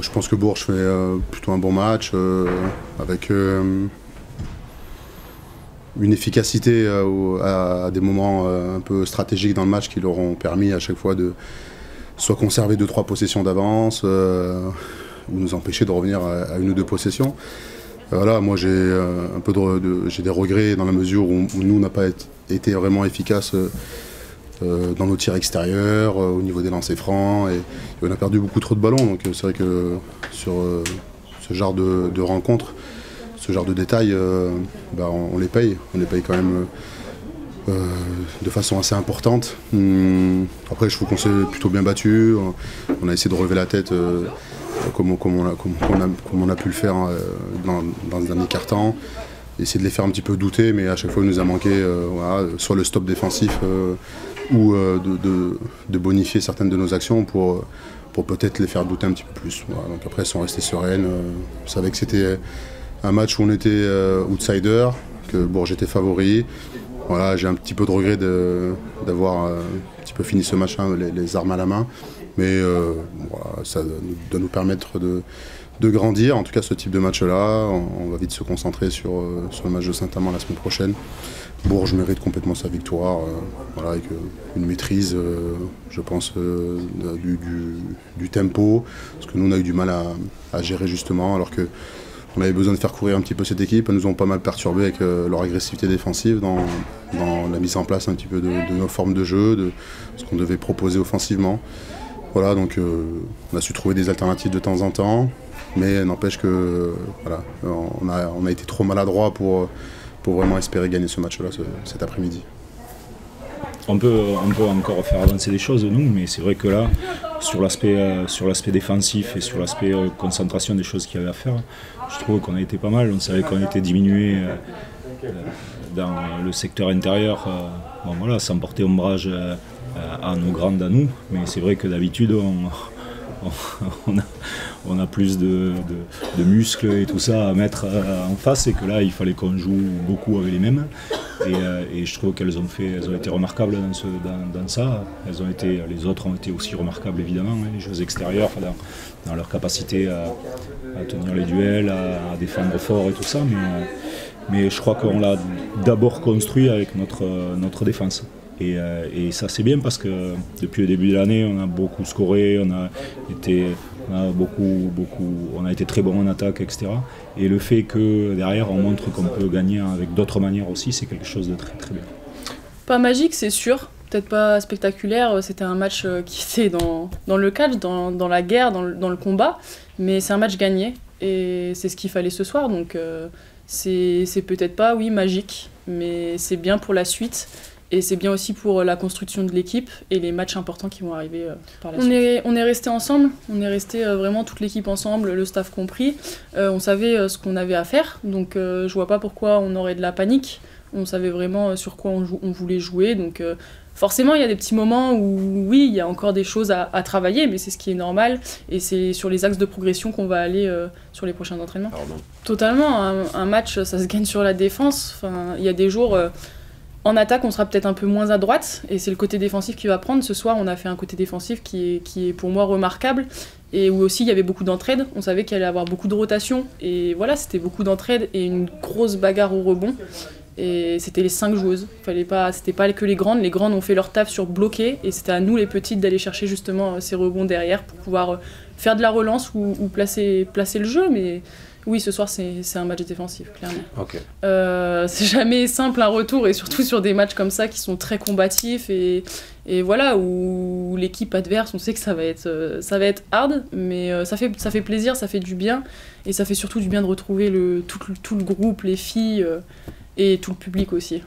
Je pense que Bourges fait plutôt un bon match, avec une efficacité à des moments un peu stratégiques dans le match qui leur ont permis à chaque fois de soit conserver 2-3 possessions d'avance, ou nous empêcher de revenir à 1 ou 2 possessions. Voilà, moi j'ai j'ai des regrets dans la mesure où nous on n'a pas été vraiment efficaces dans nos tirs extérieurs, au niveau des lancers francs, et on a perdu beaucoup trop de ballons. Donc c'est vrai que sur ce genre de rencontres, ce genre de détails, on les paye quand même de façon assez importante. Après, je trouve qu'on s'est plutôt bien battu. On a essayé de relever la tête comme on a pu le faire dans le dernier quart-temps. Essayer de les faire un petit peu douter, mais à chaque fois il nous a manqué soit le stop défensif ou de bonifier certaines de nos actions pour peut-être les faire douter un petit peu plus. Voilà. Donc après, elles sont restées sereines. On savait que c'était un match où on était outsider, que Bourges était favori. Voilà, j'ai un petit peu de regret d'avoir un petit peu fini ce match, les armes à la main. Mais voilà, ça doit nous permettre de grandir, en tout cas ce type de match-là. On va vite se concentrer sur le match de Saint-Amand la semaine prochaine. Bourges mérite complètement sa victoire, voilà, avec une maîtrise, je pense, du tempo, parce que nous on a eu du mal à gérer justement, alors que on avait besoin de faire courir un petit peu cette équipe. Elles nous ont pas mal perturbé avec leur agressivité défensive dans la mise en place un petit peu de nos formes de jeu, de ce qu'on devait proposer offensivement. Voilà, donc on a su trouver des alternatives de temps en temps, mais n'empêche que voilà, on a été trop maladroit pour vraiment espérer gagner ce match-là cet après-midi. On peut encore faire avancer les choses, nous, mais c'est vrai que là, sur l'aspect défensif et sur l'aspect concentration des choses qu'il y avait à faire, je trouve qu'on a été pas mal. On savait qu'on était diminué dans le secteur intérieur, voilà, sans porter ombrage à nos grandes à nous, mais c'est vrai que d'habitude on a plus de muscles et tout ça à mettre en face, et que là il fallait qu'on joue beaucoup avec les mêmes, et je trouve qu'elles ont été remarquables dans ça. Les autres ont été aussi remarquables évidemment, hein, les joueuses extérieures dans leur capacité à tenir les duels, à défendre fort et tout ça, mais je crois qu'on l'a d'abord construit avec notre défense. Et ça c'est bien, parce que depuis le début de l'année on a beaucoup scoré, on a été très bon en attaque, etc. Et le fait que derrière on montre qu'on peut gagner avec d'autres manières aussi, c'est quelque chose de très très bien. Pas magique, c'est sûr, peut-être pas spectaculaire, c'était un match qui était dans le catch, dans la guerre, dans le combat, mais c'est un match gagné, et c'est ce qu'il fallait ce soir, donc c'est peut-être pas, oui, magique, mais c'est bien pour la suite. Et c'est bien aussi pour la construction de l'équipe et les matchs importants qui vont arriver par la suite. On est restés ensemble, on est restés vraiment toute l'équipe ensemble, le staff compris. On savait ce qu'on avait à faire, donc je vois pas pourquoi on aurait de la panique. On savait vraiment sur quoi on voulait jouer, donc forcément il y a des petits moments où oui, il y a encore des choses à travailler, mais c'est ce qui est normal, et c'est sur les axes de progression qu'on va aller sur les prochains entraînements. Totalement, un match ça se gagne sur la défense. Enfin, il y a des jours... En attaque, on sera peut-être un peu moins à droite, et c'est le côté défensif qui va prendre. Ce soir, on a fait un côté défensif qui est pour moi remarquable, et où aussi il y avait beaucoup d'entraide. On savait qu'il allait y avoir beaucoup de rotation, et voilà, c'était beaucoup d'entraide et une grosse bagarre au rebond. Et c'était les 5 joueuses. C'était pas que les grandes ont fait leur taf sur bloquer, et c'était à nous les petites d'aller chercher justement ces rebonds derrière pour pouvoir faire de la relance ou placer le jeu, mais... Oui, ce soir, c'est un match défensif, clairement. Okay. C'est jamais simple un retour, et surtout sur des matchs comme ça qui sont très combatifs, et voilà, où l'équipe adverse, on sait que ça va être hard, mais ça fait plaisir, ça fait du bien, et ça fait surtout du bien de retrouver tout le groupe, les filles, et tout le public aussi.